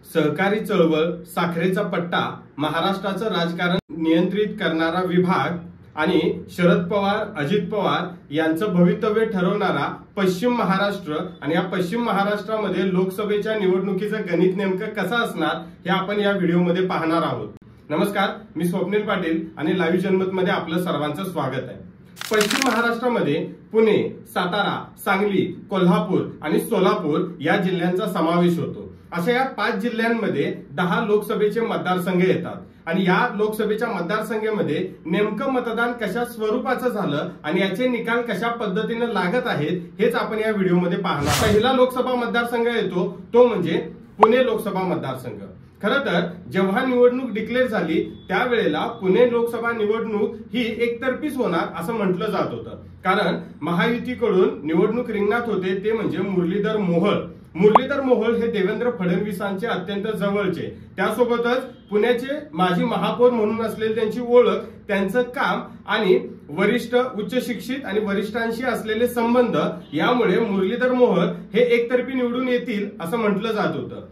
सहकारी चळवळ, साखरेचा पट्टा, महाराष्ट्राचं राजकारण नियंत्रित करणारा विभाग आणि शरद पवार, अजित पवार यांचं भवितव्य ठरवणारा पश्चिम महाराष्ट्र आणि या पश्चिम महाराष्ट्रामध्ये लोकसभेच्या निवडणुकीचं गणित नेमकं कसं असणार हे आपण या व्हिडिओमध्ये पाहणार आहोत। नमस्कार, मी स्वप्नील पाटील आणि लाईव्ह जनमतमध्ये आपलं सर्वांचं स्वागत आहे। पश्चिम महाराष्ट्रामध्ये पुणे, सातारा, सांगली, कोल्हापूर आणि सोलापूर या जिल्ह्यांचा समावेश होतो। अशा या 5 जिल्ह्यांमध्ये 10 लोकसभेचे मतदारसंघ येतात आणि या लोकसभेच्या मतदारसंघामध्ये नेमकं मतदान कशा स्वरूपाचं झालं आणि याचे निकाल कशा पद्धतीने लागत आहेत हेच आपण या व्हिडिओमध्ये पाहणार। पहिला लोकसभा मतदारसंघ येतो तो म्हणजे पुणे लोकसभा मतदारसंघ। खरं तर जेव्हा निवडणूक डिक्लेअर झाली त्यावेळेला पुणे लोकसभा निवडणूक ही एकतर्फीच होणार असं म्हटलं जात होतं, कारण महायुतीकडून निवडणूक रिंगणात होते ते म्हणजे मुरलीधर मोहोळ। मुरलीधर मोहोळ हे देवेंद्र फडणवीसांचे अत्यंत जवळचे, त्यासोबतच पुण्याचे माजी महापौर म्हणून असलेली त्यांची ओळख, त्यांचं काम आणि वरिष्ठ उच्च शिक्षित आणि वरिष्ठांशी असलेले संबंध यामुळे मुरलीधर मोहोळ हे एकतर्फी निवडून येतील असं म्हटलं जात होतं।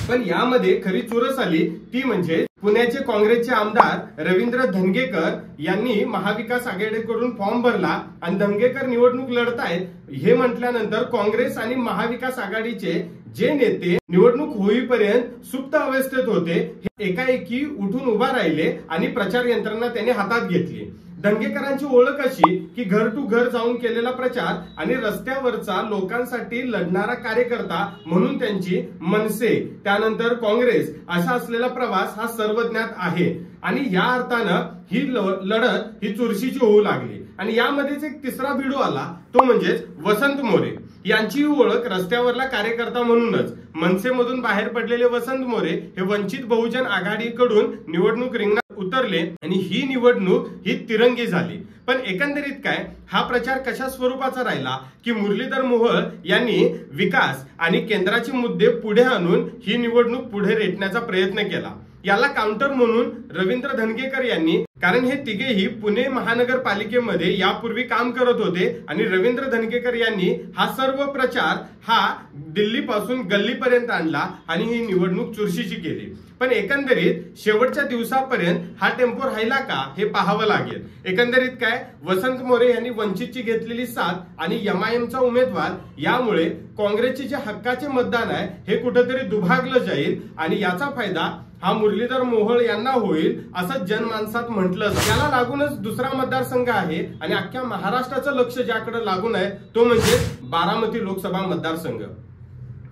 पण यामध्ये खरी चुरस आली ती म्हणजे पुण्याचे काँग्रेसचे आमदार रवींद्र धंगेकर यांनी महाविकास आघाडीकडून फॉर्म भरला आणि धंगेकर निवडणूक लढतायत हे म्हटल्यानंतर काँग्रेस आणि महाविकास आघाडीचे जे नेते निवडणूक होईपर्यंत सुप्त अवस्थेत होते हे एकाएकी उठून उभा राहिले आणि प्रचार यंत्रणा त्यांनी हातात घेतली। धंगेकरांची ओळख अशी की घर टू घर जाऊन केलेला प्रचार आणि रस्त्यावरचा लोकांसाठी लढणारा कार्यकर्ता म्हणून त्यांची मनसे, त्यानंतर काँग्रेस असा असलेला प्रवास हा सर्वज्ञात आहे आणि या अर्थानं ही लढत ही चुरशीची होऊ लागली। आणि यामध्येच एक तिसरा भिडू आला तो म्हणजे वसंत मोरे यांची ओळख रस्त्यावरला कार्यकर्ता म्हणूनच। मनसेमधून बाहेर पडलेले वसंत मोरे हे वंचित बहुजन आघाडीकडून निवडणूक रिंगणात उतरले आणि ही निवडणूक ही तिरंगी झाली। पण एकंदरीत काय हा प्रचार कशा स्वरूपाचा राहिला की मुरलीधर मोहोळ यांनी विकास आणि केंद्राचे मुद्दे पुढे आणून ही निवडणूक पुढे रेटण्याचा प्रयत्न केला। याला काउंटर म्हणून रवींद्र धंगेकर यांनी, कारण हे तिघेही पुणे महानगरपालिकेमध्ये यापूर्वी काम करत होते आणि रवींद्र धंगेकर यांनी हा सर्व प्रचार हा दिल्लीपासून गल्लीपर्यंत आणला आणि ही निवडणूक चुरशीची केली। पण एकंदरीत शेवटच्या दिवसापर्यंत हा टेम्पो राहिला का हे पाहावं लागेल। एकंदरीत काय वसंत मोरे यांनी वंचितची घेतलेली साथ आणि एमआयएमचा उमेदवार यामुळे काँग्रेसचे जे हक्काचे मतदान आहे हे कुठेतरी दुभागलं जाईल आणि याचा फायदा हा मुरलीधर मोहोळ यांना होईल असं जनमानसात म्हटलं। याला लागूनच दुसरा मतदारसंघ आहे आणि अख्ख्या महाराष्ट्राचं लक्ष ज्याकडे लागून आहे तो म्हणजे बारामती लोकसभा मतदारसंघ।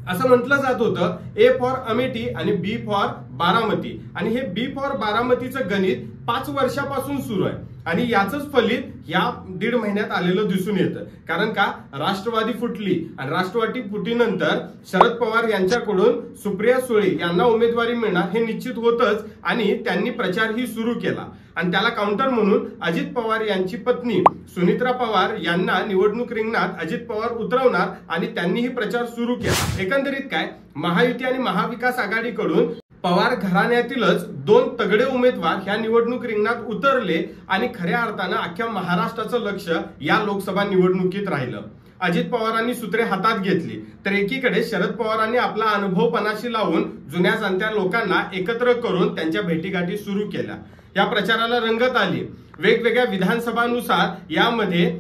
असं म्हटलं जात होतं ए फॉर अमेठी आणि बी फॉर बारामती आणि हे बी फॉर बारामतीचं गणित 5 वर्षापासून सुरू आहे आणि याचंच फलित या 1.5 महिन्यात आलेलं दिसून येतं। कारण का राष्ट्रवादी फुटली आणि राष्ट्रवादी फुटीनंतर शरद पवार यांच्याकडून सुप्रिया सुळे यांना उमेदवारी मिळणार हे निश्चित होतच आणि त्यांनी प्रचार ही सुरू केला आणि त्याला काउंटर म्हणून अजित पवार यांची पत्नी सुनित्रा पवार यांना निवडणूक रिंगणात अजित पवार उतरवणार आणि त्यांनीही प्रचार सुरू केला। एकंदरीत काय महायुती आणि महाविकास आघाडीकडून पवार घराण्यातीलच 2 तगडे उमेदवार ह्या निवडणूक रिंगणात उतरले आणि खऱ्या अर्थानं अख्ख्या महाराष्ट्राचं लक्ष या लोकसभा निवडणुकीत राहिलं। अजित पवारांनी सूत्रे हातात घेतली तर एकीकडे शरद पवारांनी आपला अनुभव पणाशी लावून जुन्या जाणत्या लोकांना एकत्र करून त्यांच्या भेटीगाठी सुरू केल्या। या प्रचाराला रंगत आली। वेगवेगळ्या विधानसभानुसार यामध्ये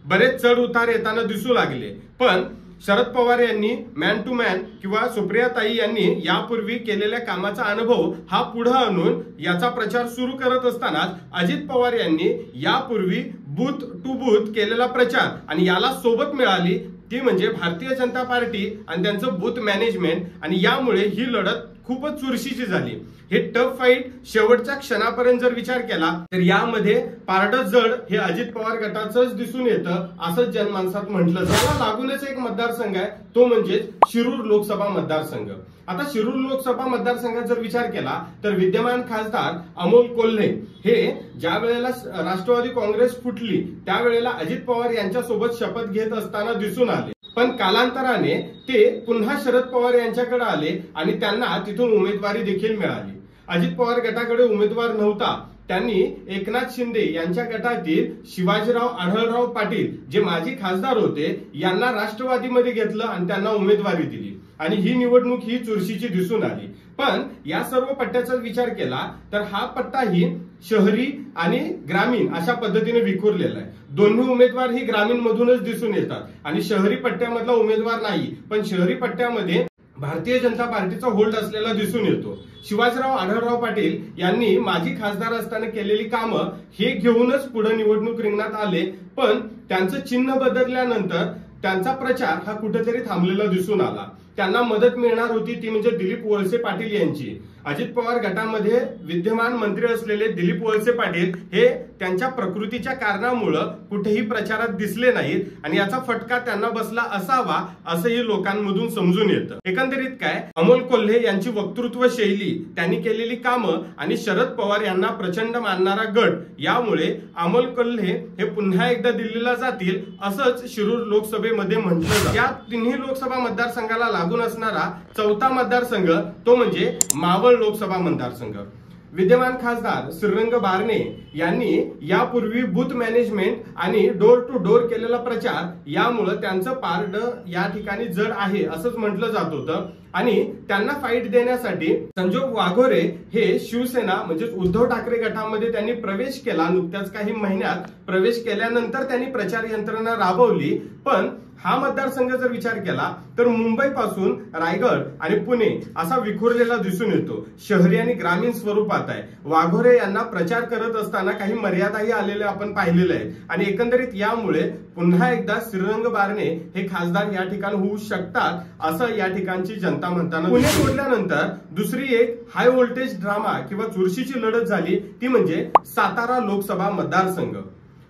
बरेच चढ उतार येताना दिसू लागले। पण शरद पवार यांनी मॅन टू मॅन किंवा सुप्रियाताई यांनी यापूर्वी केलेल्या कामाचा अनुभव हा पुढे आणून याचा प्रचार सुरू करत असतानाच अजित पवार यांनी यापूर्वी बूथ टू बूथ केलेला प्रचार आणि याला सोबत मिळाली ती म्हणजे भारतीय जनता पार्टी आणि त्यांचं बूथ मॅनेजमेंट आणि यामुळे ही लढत खूपच चुरशीची झाली। हे टफ फाईट शेवटच्या क्षणापर्यंत जर विचार केला तर यामध्ये पारडं जड हे अजित पवार गटाचंच दिसून येतं असं जनमानसात म्हटलं जातं। याला लागूनच एक मतदारसंघ आहे तो म्हणजे शिरूर लोकसभा मतदारसंघ। आता शिरूर लोकसभा मतदारसंघात जर विचार केला तर विद्यमान खासदार अमोल कोल्हे हे ज्या वेळेला राष्ट्रवादी काँग्रेस फुटली त्यावेळेला अजित पवार यांच्यासोबत शपथ घेत असताना दिसून आले। पण कालांतराने ते पुन्हा शरद पवार यांच्याकडे आले आणि त्यांना तिथून उमेदवारी देखील मिळाली। अजित पवार गटाकडे उमेदवार नव्हता, त्यांनी एकनाथ शिंदे यांच्या गटातील शिवाजीराव आढळराव पाटील जे माजी खासदार होते यांना राष्ट्रवादीमध्ये घेतलं आणि त्यांना उमेदवारी दिली। आणि ही निवडणूक ही चुरशीची दिसून आली। पण या सर्व पट्ट्याचा विचार केला तर हा पट्टाही शहरी आणि ग्रामीण अशा पद्धतीने विखुरलेला आहे। दोन्ही उमेदवार ही ग्रामीण मधूनच दिसून येतात आणि शहरी पट्ट्यामधला उमेदवार नाही, पण शहरी पट्ट्यामध्ये भारतीय जनता पार्टीचा होल्ड असलेला दिसून येतो। शिवाजीराव आढळराव पाटील यांनी माजी खासदार असताना केलेली कामं हे घेऊनच पुढे निवडणूक रिंगणात आले, पण त्यांचं चिन्ह बदलल्यानंतर त्यांचा प्रचार हा कुठेतरी थांबलेला दिसून आला। त्यांना मदत मिळणार होती ती म्हणजे दिलीप वळसे पाटील यांची। अजित पवार गटामध्ये विद्यमान मंत्री असलेले दिलीप वळसे पाटील हे त्यांच्या प्रकृतीच्या कारणामुळे कुठेही प्रचारात दिसले नाहीत आणि याचा फटका त्यांना बसला असावा असंही लोकांमधून समजून येतं। एकंदरीत काय, अमोल कोल्हे यांची वक्तृत्व शैली, त्यांनी केलेली कामं आणि शरद पवार यांना प्रचंड मानणारा गट, यामुळे अमोल कोल्हे हे पुन्हा एकदा दिल्लीला जातील असंच शिरूर लोकसभेमध्ये म्हटलं जातं। या तिन्ही लोकसभा मतदारसंघाला लागून असणारा चौथा मतदारसंघ तो म्हणजे मावळ लोकसभा मतदारसंघ। विद्यमान खासदार श्रीरंग बारणे यांनी यापूर्वी बूथ मॅनेजमेंट आणि डोर टू डोर केलेला प्रचार, यामुळे त्यांचं पारड या ठिकाणी जड आहे असंच म्हटलं जात होतं आणि त्यांना फाईट देण्यासाठी संजोग वाघोरे हे शिवसेना म्हणजे उद्धव ठाकरे गटामध्ये त्यांनी प्रवेश केला। नुकत्याच काही महिन्यात प्रवेश केल्यानंतर त्यांनी प्रचार यंत्रणा राबवली। पण हा मतदारसंघ जर विचार केला तर मुंबई पासून रायगड आणि पुणे असा विखुरलेला दिसून येतो, शहरी आणि ग्रामीण स्वरूपात आहे। वाघोरे यांना प्रचार करत असताना काही मर्यादाही आलेल्या आपण पाहिलेले आहेत आणि एकंदरीत यामुळे पुन्हा एकदा श्रीरंग बारणे हे खासदार या ठिकाणी होऊ शकतात असं या ठिकाणची जनता म्हणताना। पुणे सोडल्यानंतर दुसरी एक हाय व्होल्टेज ड्रामा किंवा चुरशीची लढत झाली ती म्हणजे सातारा लोकसभा मतदारसंघ।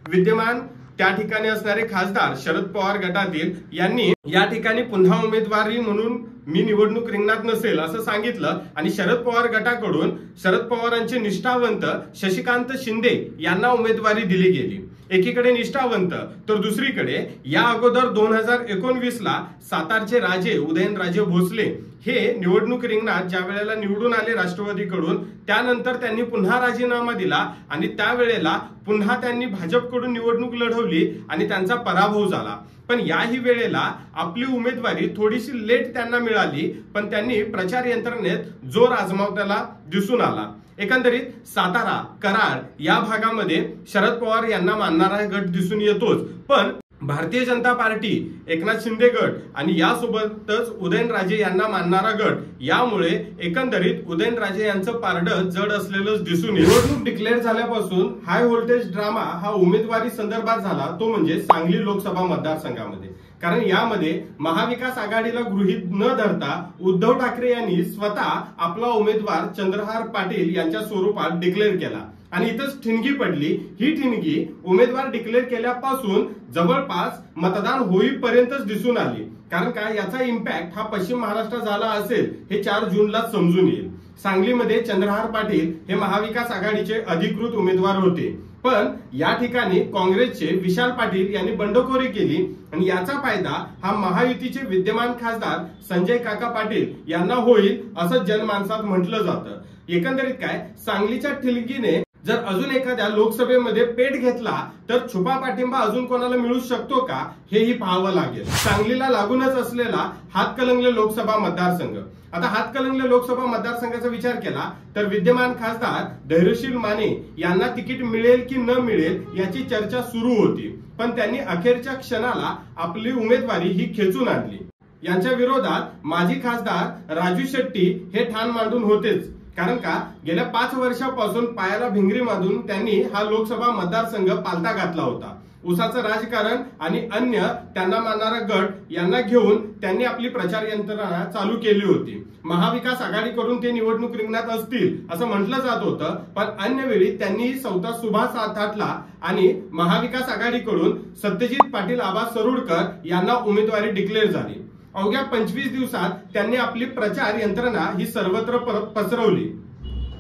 विद्यमान त्या ठिकाणी असणारे खासदार शरद पवार गटातील यांनी या ठिकाणी पुन्हा उमेदवारी म्हणून मी निवडणूक रिंगणात नसेल असं सांगितलं आणि शरद पवार गटाकडून शरद पवारांचे निष्ठावंत शशिकांत शिंदे यांना उमेदवारी दिली गेली। एकीकडे निष्ठावंत तर दुसरीकडे या अगोदर 2019 ला सातारचे राजे उदयनराजे भोसले हे निवडणूक रिंगणात ज्या वेळेला निवडून आले राष्ट्रवादीकडून, त्यानंतर त्यांनी पुन्हा राजीनामा दिला आणि त्यावेळेला पुन्हा त्यांनी भाजपकडून निवडणूक लढवली आणि त्यांचा पराभव झाला। पण याही वेळेला आपली उमेदवारी थोडीशी लेट त्यांना मिळाली, पण त्यांनी प्रचार यंत्रणेत जोर आजमावताना दिसून आला। एकंदरीत सातारा कराड या भागामध्ये शरद पवार यांना मानणारा गट दिसून येतोच, पण भारतीय जनता पार्टी, एकनाथ शिंदे गट आणि यासोबतच उदयनराजे यांना मानणारा गट, यामुळे एकंदरीत उदयनराजे यांचं पारडं जड असलेलं दिसून येईल। निवडणूक डिक्लेअर झाल्यापासून हाय व्होल्टेज ड्रामा हा उमेदवारी संदर्भात झाला तो म्हणजे सांगली लोकसभा मतदारसंघामध्ये। कारण यामध्ये महाविकास आघाडीला गृहीत न धरता उद्धव ठाकरे यांनी स्वतः आपला उमेदवार चंद्रहार पाटील यांच्या स्वरूपात डिक्लेअर केला आणि इथंच ठिणगी पडली। ही ठिणगी उमेदवार डिक्लेअर केल्यापासून जवळपास मतदान होईपर्यंतच दिसून आली। कारण काय, याचा इम्पॅक्ट हा पश्चिम महाराष्ट्रात झाला असेल हे 4 जूनला समजून येईल। सांगलीमध्ये चंद्रहार पाटील हे महाविकास आघाडीचे अधिकृत उमेदवार होते, पण या ठिकाणी काँग्रेसचे विशाल पाटील यांनी बंडखोरी केली आणि याचा फायदा हा महायुतीचे विद्यमान खासदार संजय काका पाटील यांना होईल असं जनमानसात म्हटलं जातं। एकंदरीत काय, सांगलीच्या ठिणगीने जर अजून एखाद्या लोकसभेमध्ये पेट घेतला तर छुपा पाठिंबा अजून कोणाला मिळू शकतो का हेही पाहावं लागेल। सांगलीला लागूनच असलेला हातकणंगले लोकसभा मतदारसंघ। आता हातकणंगले लोकसभा मतदारसंघाचा विचार केला तर विद्यमान खासदार धैर्यशील माने यांना तिकीट मिळेल की न मिळेल याची चर्चा सुरू होती, पण त्यांनी अखेरच्या क्षणाला आपली उमेदवारी ही खेचून आणली। यांच्या विरोधात माजी खासदार राजू शेट्टी हे ठाण मांडून होतेच, कारण का गेल्या 5 वर्षापासून पायाला भिंगरी बांधून त्यांनी हा लोकसभा मतदारसंघ पालथा घातला होता। उसाचं राजकारण आणि अन्य त्यांना मानणारा गट यांना घेऊन त्यांनी आपली प्रचार यंत्रणा चालू केली होती। महाविकास आघाडीकडून ते निवडणूक रिंगणात असतील असं म्हटलं जात होतं, पण अन्य वेळी त्यांनी स्वतः सुभाष साथाटला आणि महाविकास आघाडीकडून सत्यजित पाटील आबा सरोडकर यांना उमेदवारी डिक्लेअर झाली। अवघ्या 25 दिवसात त्यांनी आपली प्रचार यंत्रणा ही सर्वत्र पसरवली।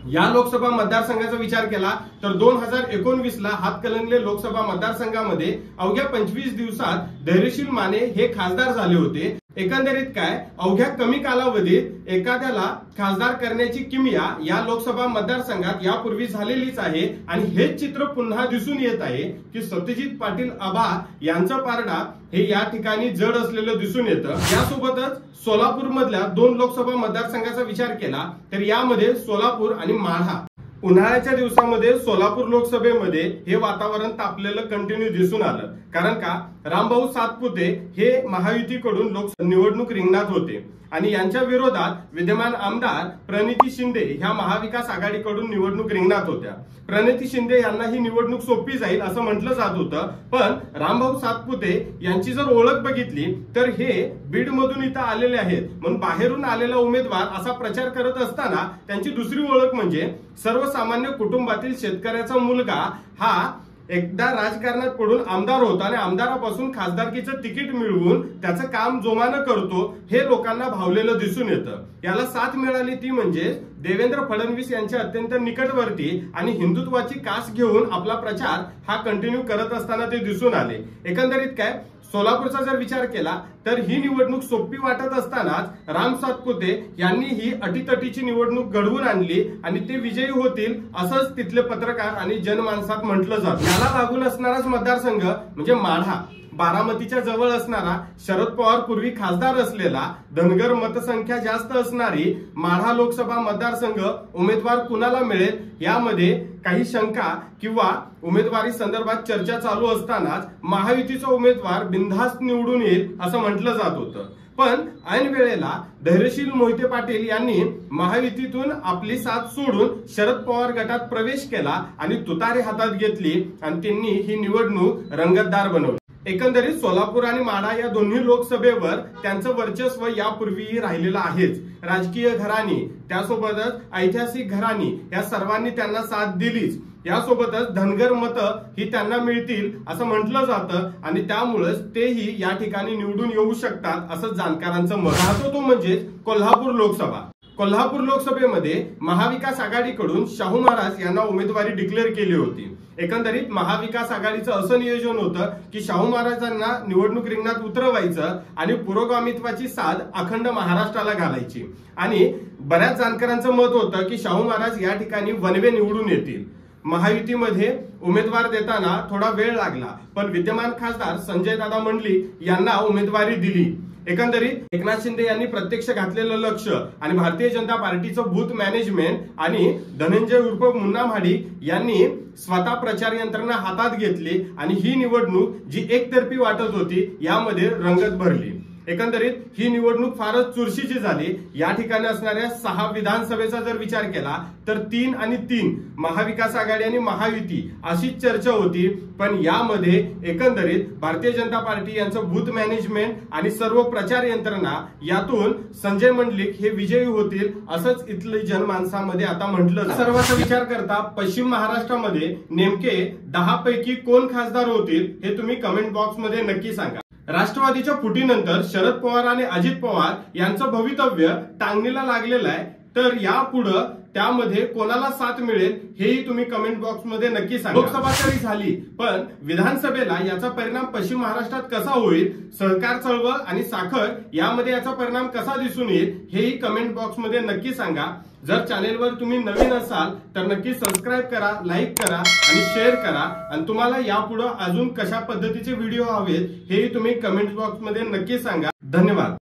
या लोकसभा मतदारसंघाचा विचार केला तर 2019 ला हातकणंगले लोकसभा मतदारसंघामध्ये अवघ्या 25 दिवसात धैर्यशील माने हे खासदार झाले होते। एकंदरीत काय, अवघ्या कमी कालावधीत एखाद्याला खासदार करण्याची किमया या लोकसभा मतदारसंघात यापूर्वी झालेलीच आहे आणि हेच चित्र पुन्हा दिसून येत आहे की सत्यजित पाटील आबा यांचा पारडा हे या ठिकाणी जड असलेलं दिसून येतं। यासोबतच सोलापूर मधल्या 2 लोकसभा मतदारसंघाचा विचार केला तर यामध्ये सोलापूर आणि माढा, उन्हाळ्याच्या दिवसामध्ये सोलापूर लोकसभेमध्ये हे वातावरण तापलेलं कंटिन्यू दिसून आलं। कारण का, रामभाऊ सातपुते हे महायुतीकडून निवडणूक रिंगणात होते आणि यांच्या विरोधात विद्यमान आमदार प्रणिती शिंदे ह्या महाविकास आघाडीकडून निवडणूक रिंगणात होत्या। प्रणिती शिंदे यांना ही निवडणूक सोपी जाईल असं म्हटलं जात होतं, पण रामभाऊ सातपुते यांची जर ओळख बघितली तर हे बीड मधून इथं आलेले आहेत म्हणून बाहेरून आलेला उमेदवार असा प्रचार करत असताना त्यांची दुसरी ओळख म्हणजे सर्वसामान्य कुटुंबातील शेतकऱ्याचा मुलगा हा एकदा राजकारणात पडून आमदार होता आणि आमदारापासून खासदारकीचं तिकीट मिळवून त्याचं काम जोमानं करतो हे लोकांना भावलेलं दिसून येतं। याला साथ मिळाली ती म्हणजे देवेंद्र फडणवीस यांच्या अत्यंत निकटवर्ती आणि हिंदुत्वाची कास घेऊन आपला प्रचार हा कंटिन्यू करत असताना ते दिसून आले। एकंदरीत काय, सोलापूरचा जर विचार केला तर ही निवडणूक सोपी वाटत असतानाच राम सातपुते यांनी ही अटीतटीची निवडणूक घडवून आणली आणि ते विजयी होतील असंच तिथले पत्रकार आणि जनमानसात म्हटलं जातं। याला लागून असणाराच मतदारसंघ म्हणजे माढा, बारामतीच्या जवळ असणारा, शरद पवार पूर्वी खासदार असलेला, धनगर मतसंख्या जास्त असणारी माढा लोकसभा मतदारसंघ उमेदवार कुणाला मिळेल यामध्ये काही शंका किंवा उमेदवारी संदर्भात चर्चा चालू असतानाच महायुतीचा उमेदवार बिनधास्त निवडून येईल असं म्हटलं जात होतं। पण ऐन वेळेला धैर्यशील मोहिते पाटील यांनी महायुतीतून आपली साथ सोडून शरद पवार गटात प्रवेश केला आणि तुतारी हातात घेतली आणि त्यांनी ही निवडणूक रंगतदार बनवली। एकंदरीत सोलापूर आणि माढा या दोन्ही लोकसभेवर त्यांचं वर्चस्व यापूर्वीही राहिलेलं आहेच। राजकीय घराणी त्यासोबतच ऐतिहासिक घराणी या सर्वांनी त्यांना साथ दिलीच। यासोबतच धनगर मतं ही त्यांना मिळतील असं म्हटलं जातं आणि त्यामुळेच तेही या ठिकाणी निवडून येऊ शकतात असं जाणकारांचं मत राहतो। तो म्हणजे कोल्हापूर लोकसभा। कोल्हापूर लोकसभेमध्ये महाविकास आघाडीकडून शाहू महाराज यांना उमेदवारी डिक्लेअर केली होती। एकंदरीत महाविकास आघाडीचं असं नियोजन होतं की शाहू महाराजांना निवडणूक रिंगणात उतरवायचं आणि पुरोगामित्वाची साथ अखंड महाराष्ट्राला घालायची आणि बऱ्याच जाणकारांचं मत होतं की शाहू महाराज या ठिकाणी वनवे निवडून येतील। महायुतीमध्ये उमेदवार देताना थोडा वेळ लागला पण विद्यमान खासदार संजय दादा मंडलिक यांना उमेदवारी दिली। एकंदरीत एकनाथ शिंदे यांनी प्रत्यक्ष घातलेलं लक्ष आणि भारतीय जनता पार्टीचं बूथ मॅनेजमेंट आणि धनंजय उर्फ मुन्ना महाडिक यांनी स्वतः प्रचार यंत्रणा हातात घेतली आणि ही निवडणूक जी एकतर्फी वाटत होती यामध्ये रंगत भरली। एकंदरीत ही निवडणूक फारच चुरशीची झाली। या ठिकाणी असणाऱ्या 6 विधानसभेचा जर विचार केला तर 3 आणि 3 महाविकास आघाडी आणि महायुती अशीच चर्चा होती, पण यामध्ये एकंदरीत भारतीय जनता पार्टी यांचं बूथ मॅनेजमेंट आणि सर्व प्रचार यंत्रणा यातून संजय मंडलिक हे विजयी होतील असंच इथली जनमानसामध्ये आता म्हटलं। सर्वांचा विचार करता पश्चिम महाराष्ट्रामध्ये नेमके 10 पैकी कोण खासदार होतील हे तुम्ही कमेंट बॉक्स मध्ये नक्की सांगा। राष्ट्रवादीच्या फुटीनंतर शरद पवार आणि अजित पवार यांचं भवितव्य टांगणीला लागलेलं आहे, तर यापुढे त्यामध्ये कोणाला साथ मिळेल हेही तुम्ही कमेंट बॉक्स मध्ये नक्की सांगा। लोकसभा तरी झाली पण विधानसभेला याचा परिणाम पश्चिम महाराष्ट्रात कसा होईल, सहकार चळवळ आणि साखर यामध्ये याचा परिणाम कसा दिसून येईल हेही कमेंट बॉक्स मध्ये नक्की सांगा। जर चॅनेलवर तुम्ही नवीन असाल तर नक्की सबस्क्राईब करा, लाईक करा आणि शेअर करा आणि तुम्हाला यापुढे अजून कशा पद्धतीचे व्हिडिओ हवेत हेही तुम्ही कमेंट बॉक्स मध्ये नक्की सांगा। धन्यवाद।